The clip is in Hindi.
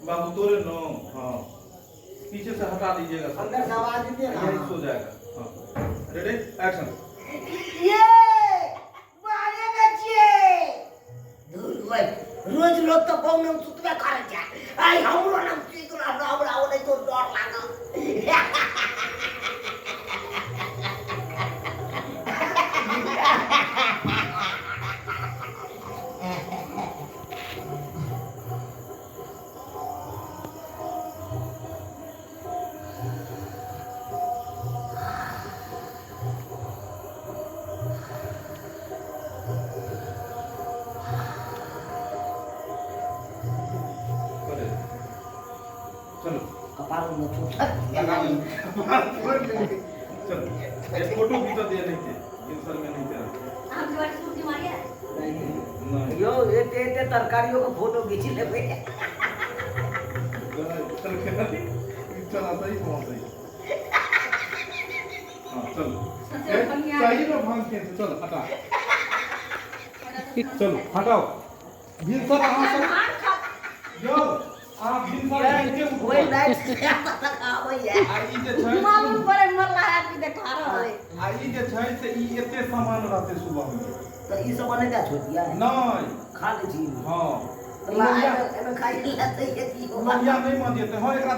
बाबू तोरे नो हाँ पीछे से हटा दीजिएगा अंदर से आवाज दीजिए ना यही सो जाएगा हाँ रेडी एक्शन ये मारे बच्चे दूर भाई रोज लोग तो बहु में सुतबे करे छै आई हमरो नाम ठीक ना हमरा ओने तो डर लागल चलो कपाल में छोटा लगा लो चलो ये फोटो भी तो दे नहीं थे इंसान में नहीं थे हम जोड़ सूटी मारिया नहीं यो ये तरकारियों का फोटो खींच लेबे चल खेला चल आता ही पहुंच गई हाँ चलो सही में भांग के चलो हटा चलो हटाओ भील सर यो आप भील सर के वही लाइट से लगावे है आई जे छै मालूम पड़े मरला है कि देखा रहे आई जे छै से ई एते सामान रहते सुबह में तो ई सब बने जा छोटिया नहीं खा ले छी हां ला एमे खाई लेते ये की मैया नहीं मान देते हां एकरा